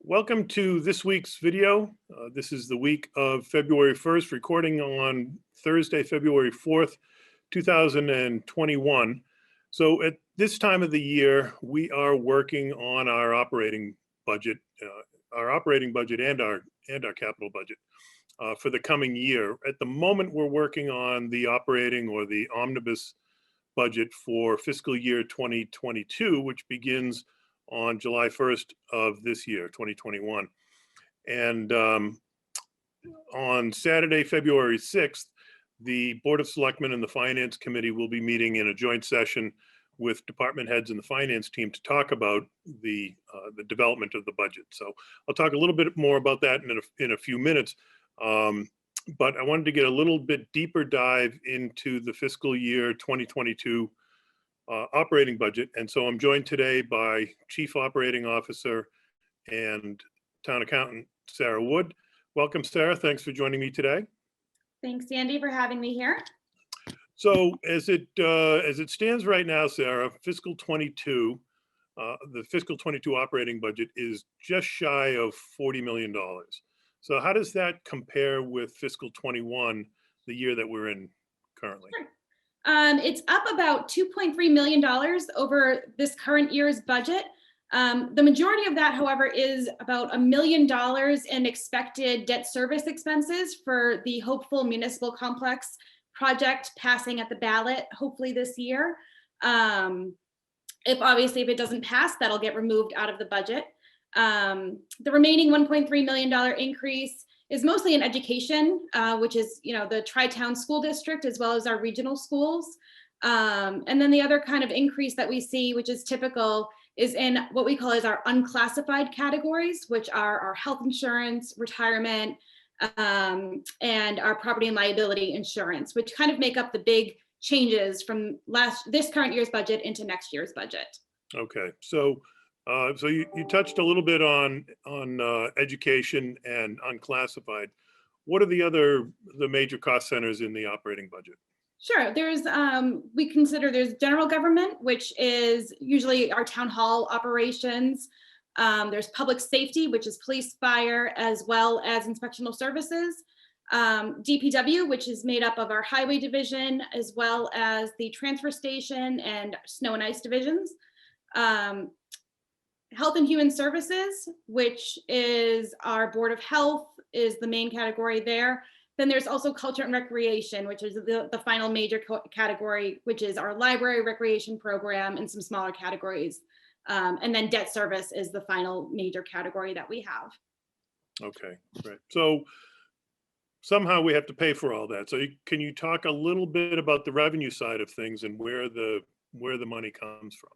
Welcome to this week's video. This is the week of February 1st, recording on Thursday, February 4th, 2021. So at this time of the year, we are working on our operating budget and our capital budget for the coming year. At the moment, we're working on the operating or the omnibus budget for fiscal year 2022, which begins on July 1st of this year, 2021. And on Saturday, February 6th, the Board of Selectmen and the Finance Committee will be meeting in a joint session with department heads and the finance team to talk about the development of the budget. So I'll talk a little bit more about that in a few minutes. But I wanted to get a little bit deeper dive into the fiscal year 2022 operating budget. And so I'm joined today by Chief Operating Officer and Town Accountant, Sarah Wood. Welcome, Sarah. Thanks for joining me today. Thanks, Andy, for having me here. So as it stands right now, Sarah, fiscal 22, the fiscal 22 operating budget is just shy of $40 million. So how does that compare with fiscal 21, the year that we're in currently? Sure. It's up about $2.3 million over this current year's budget. The majority of that, however, is about $1 million in expected debt service expenses for the hopeful municipal complex project passing at the ballot, hopefully this year. If it doesn't pass, that'll get removed out of the budget. The remaining $1.3 million increase is mostly in education, which is, the Tri-Town School District, as well as our regional schools. And then the other kind of increase that we see, which is typical, is in what we call as our unclassified categories, which are our health insurance, retirement, and our property and liability insurance, which kind of make up the big changes from this current year's budget into next year's budget. Okay, so you touched a little bit on education and unclassified. What are the major cost centers in the operating budget? Sure. There's general government, which is usually our town hall operations. There's public safety, which is police, fire, as well as inspectional services. DPW, which is made up of our highway division, as well as the transfer station and snow and ice divisions. Health and Human Services, which is our Board of Health, is the main category there. Then there's also Culture and Recreation, which is the final major category, which is our library recreation program and some smaller categories. And then debt service is the final major category that we have. Okay, right. So somehow we have to pay for all that. So can you talk a little bit about the revenue side of things and where the money comes from?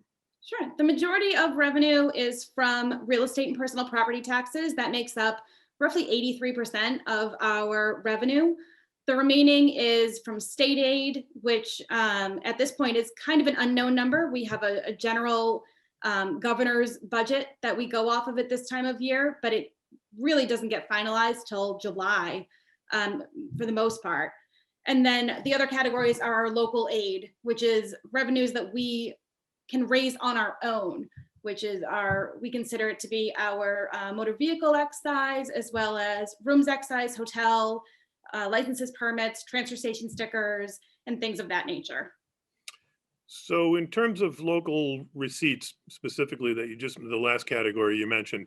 Sure. The majority of revenue is from real estate and personal property taxes. That makes up roughly 83% of our revenue. The remaining is from state aid, which at this point is kind of an unknown number. We have a general governor's budget that we go off of at this time of year, but it really doesn't get finalized till July for the most part. And then the other categories are our local aid, which is revenues that we can raise on our own, which is we consider it to be our motor vehicle excise, as well as rooms excise, hotel, licenses, permits, transfer station stickers, and things of that nature. So in terms of local receipts, specifically the last category you mentioned,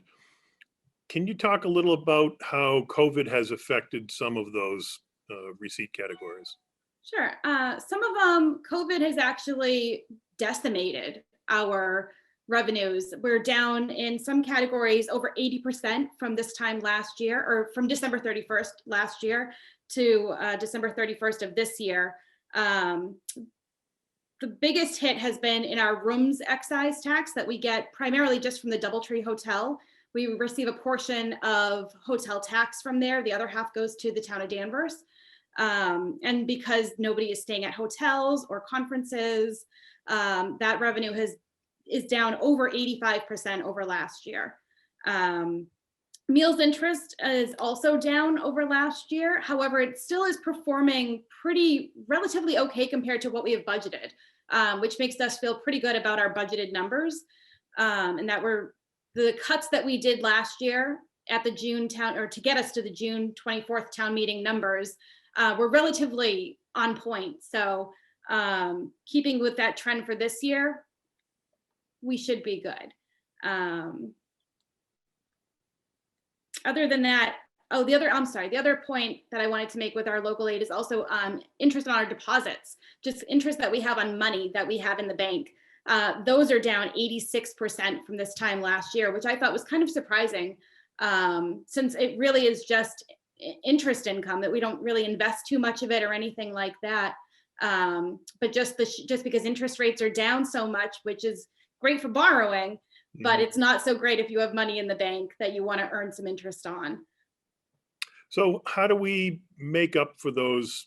can you talk a little about how COVID has affected some of those receipt categories? Sure. Some of them, COVID has actually decimated our revenues. We're down in some categories over 80% from this time last year, or from December 31st last year to December 31st of this year. The biggest hit has been in our rooms excise tax that we get primarily just from the DoubleTree Hotel. We receive a portion of hotel tax from there. The other half goes to the town of Danvers. And because nobody is staying at hotels or conferences, that revenue is down over 85% over last year. Meals interest is also down over last year. However, it still is performing relatively okay compared to what we have budgeted, which makes us feel pretty good about our budgeted numbers, and that we're the cuts that we did last year at the June town, or to get us to the June 24th town meeting numbers, were relatively on point. So keeping with that trend for this year, we should be good. Other than that, oh, the other point that I wanted to make with our local aid is also interest on our deposits, just interest that we have on money that we have in the bank. Those are down 86% from this time last year, which I thought was kind of surprising, since it really is just interest income, that we don't really invest too much of it or anything like that. But just because interest rates are down so much, which is great for borrowing, but it's not so great if you have money in the bank that you want to earn some interest on. So how do we make up for those,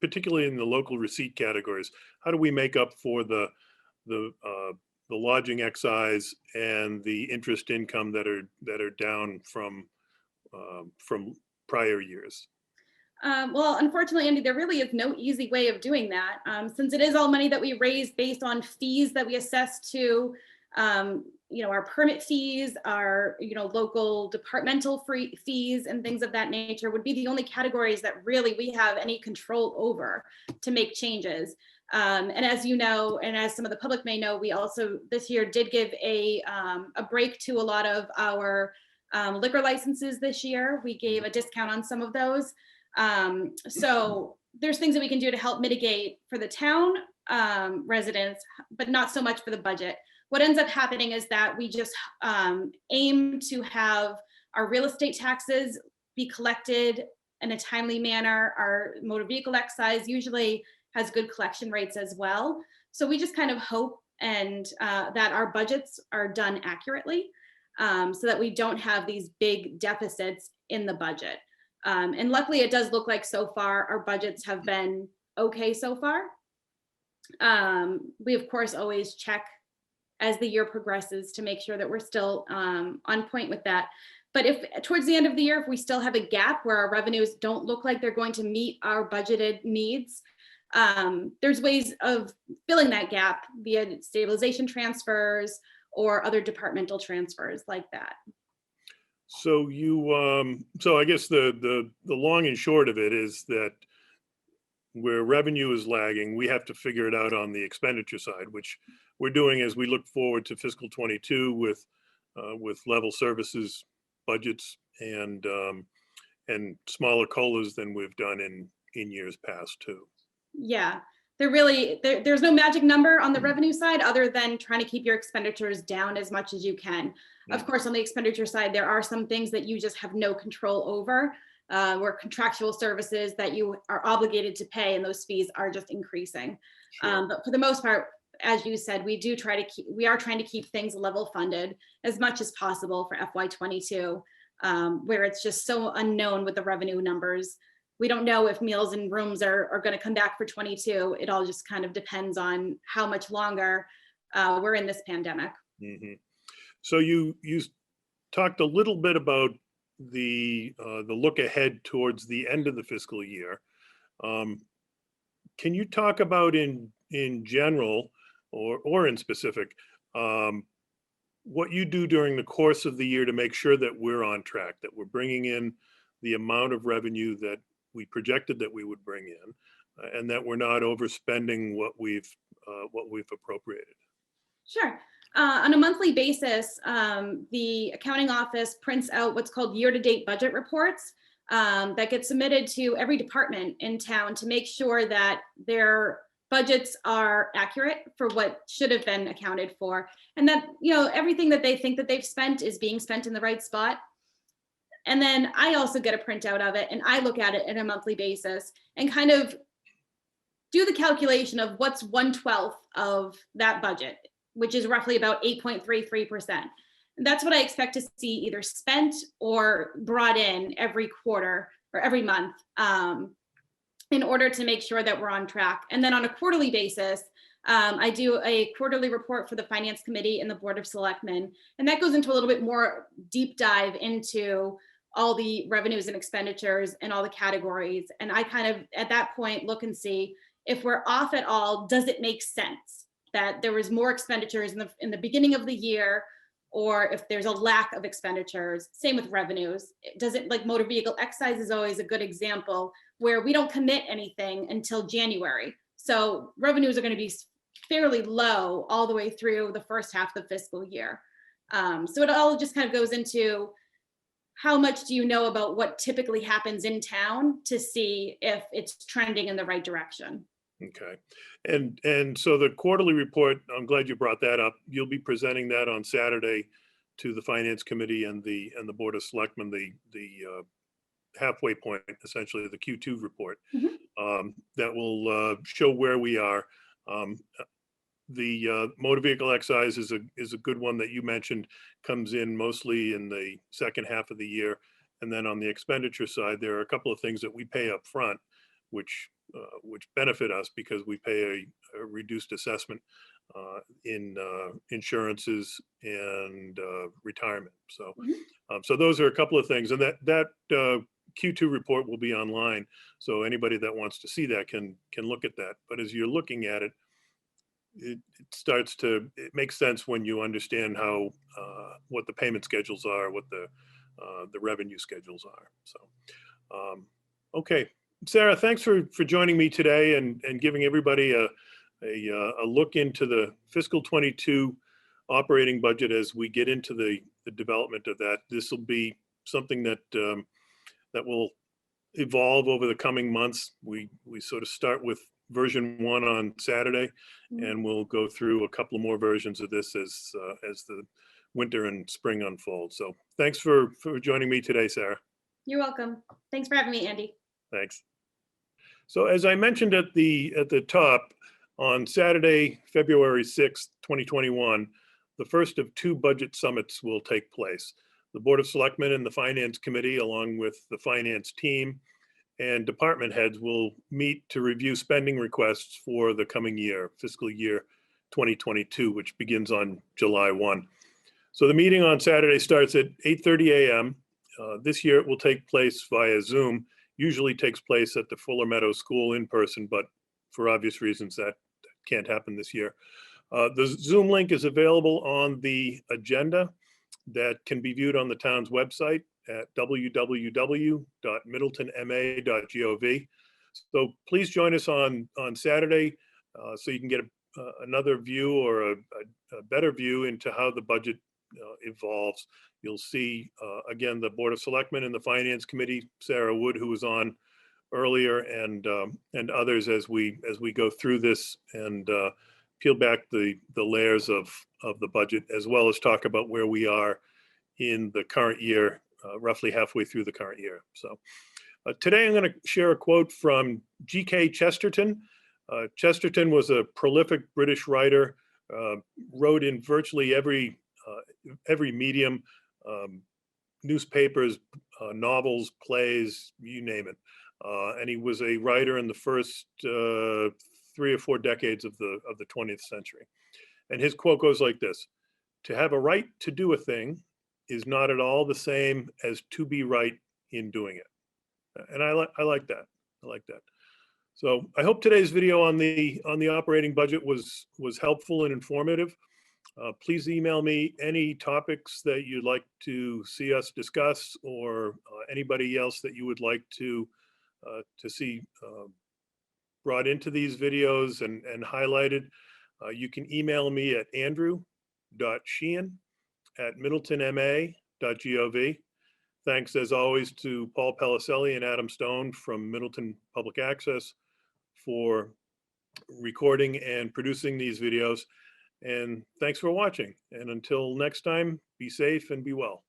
particularly in the local receipt categories? How do we make up for the lodging excise and the interest income that are down from prior years? Well, unfortunately, Andy, there really is no easy way of doing that, since it is all money that we raise based on fees that we assess to, our permit fees, our, local departmental fees and things of that nature would be the only categories that really we have any control over to make changes. And as you know, and as some of the public may know, we also this year did give a break to a lot of our liquor licenses this year. We gave a discount on some of those. So there's things that we can do to help mitigate for the town residents, but not so much for the budget. What ends up happening is that we just aim to have our real estate taxes be collected in a timely manner. Our motor vehicle excise usually has good collection rates as well. So we just kind of hope and that our budgets are done accurately, so that we don't have these big deficits in the budget. And luckily it does look like so far our budgets have been okay so far. We of course always check as the year progresses to make sure that we're still on point with that. But if towards the end of the year, if we still have a gap where our revenues don't look like they're going to meet our budgeted needs, there's ways of filling that gap via stabilization transfers or other departmental transfers like that. So so I guess the long and short of it is that where revenue is lagging, we have to figure it out on the expenditure side, which we're doing as we look forward to fiscal 22 with level services budgets and smaller COLAs than we've done in years past too. Yeah, there's no magic number on the revenue side other than trying to keep your expenditures down as much as you can. Of course, on the expenditure side, there are some things that you just have no control over, where contractual services that you are obligated to pay, and those fees are just increasing. Sure. But for the most part, as you said, we are trying to keep things level funded as much as possible for FY22, where it's just so unknown with the revenue numbers. We don't know if meals and rooms are going to come back for 22. It all just kind of depends on how much longer we're in this pandemic. Mm-hmm. So you talked a little bit about the look ahead towards the end of the fiscal year. Can you talk about in general or in specific what you do during the course of the year to make sure that we're on track, that we're bringing in the amount of revenue that we projected that we would bring in, and that we're not overspending what we've appropriated? Sure. On a monthly basis, the accounting office prints out what's called year-to-date budget reports that get submitted to every department in town to make sure that their budgets are accurate for what should have been accounted for, and that everything that they think that they've spent is being spent in the right spot. And then I also get a printout of it, and I look at it on a monthly basis and kind of do the calculation of what's 1/12 of that budget, which is roughly about 8.33%. And that's what I expect to see either spent or brought in every quarter or every month in order to make sure that we're on track. And then on a quarterly basis, I do a quarterly report for the Finance Committee and the Board of Selectmen. And that goes into a little bit more deep dive into all the revenues and expenditures and all the categories. And I kind of, at that point, look and see if we're off at all, does it make sense that there was more expenditures in the beginning of the year, or if there's a lack of expenditures. Same with revenues. It doesn't, like motor vehicle excise is always a good example where we don't commit anything until January. So revenues are going to be fairly low all the way through the first half of the fiscal year. So it all just kind of goes into how much do you know about what typically happens in town to see if it's trending in the right direction. Okay. And so the quarterly report, I'm glad you brought that up. You'll be presenting that on Saturday to the Finance Committee and the Board of Selectmen, the halfway point, essentially, the Q2 report. That will show where we are. The motor vehicle excise is a good one that you mentioned, comes in mostly in the second half of the year. And then on the expenditure side, there are a couple of things that we pay up front, which benefit us because we pay a reduced assessment in insurances and retirement. So, so those are a couple of things, and that Q2 report will be online. So anybody that wants to see that can look at that. But as you're looking at it, it makes sense when you understand how what the payment schedules are, what the revenue schedules are. So, okay. Sarah, thanks for joining me today and giving everybody a look into the fiscal 22 operating budget as we get into the development of that. This will be something that that will evolve over the coming months. We sort of start with version 1 on Saturday, and we'll go through a couple of more versions of this as the winter and spring unfold. So thanks for joining me today, Sarah. You're welcome. Thanks for having me, Andy. Thanks. So as I mentioned at the top, on Saturday, February 6th, 2021, the first of 2 budget summits will take place. The Board of Selectmen and the Finance Committee, along with the finance team and department heads, will meet to review spending requests for the coming year, fiscal year 2022, which begins on July 1. So the meeting on Saturday starts at 8:30 a.m. This year it will take place via Zoom. Usually takes place at the Fuller Meadow School in person, but for obvious reasons that can't happen this year. The Zoom link is available on the agenda that can be viewed on the town's website at www.middletonma.gov. So please join us on Saturday so you can get another view or a better view into how the budget evolves. You'll see, again, the Board of Selectmen and the Finance Committee, Sarah Wood, who was on earlier, and others as we go through this and peel back the layers of the budget, as well as talk about where we are in the current year, roughly halfway through the current year. So today I'm going to share a quote from G.K. Chesterton. Chesterton was a prolific British writer, wrote in virtually every medium, newspapers, novels, plays, you name it. And he was a writer in the first 3 or 4 decades of the 20th century. And his quote goes like this: "To have a right to do a thing is not at all the same as to be right in doing it." And I like that. I like that. So I hope today's video on the operating budget was helpful and informative. Please email me any topics that you'd like to see us discuss, or anybody else that you would like to see brought into these videos and highlighted. You can email me at andrew.sheehan@middletonma.gov. Thanks, as always, to Paul Pellicelli and Adam Stone from Middleton Public Access for recording and producing these videos. And thanks for watching. And until next time, be safe and be well.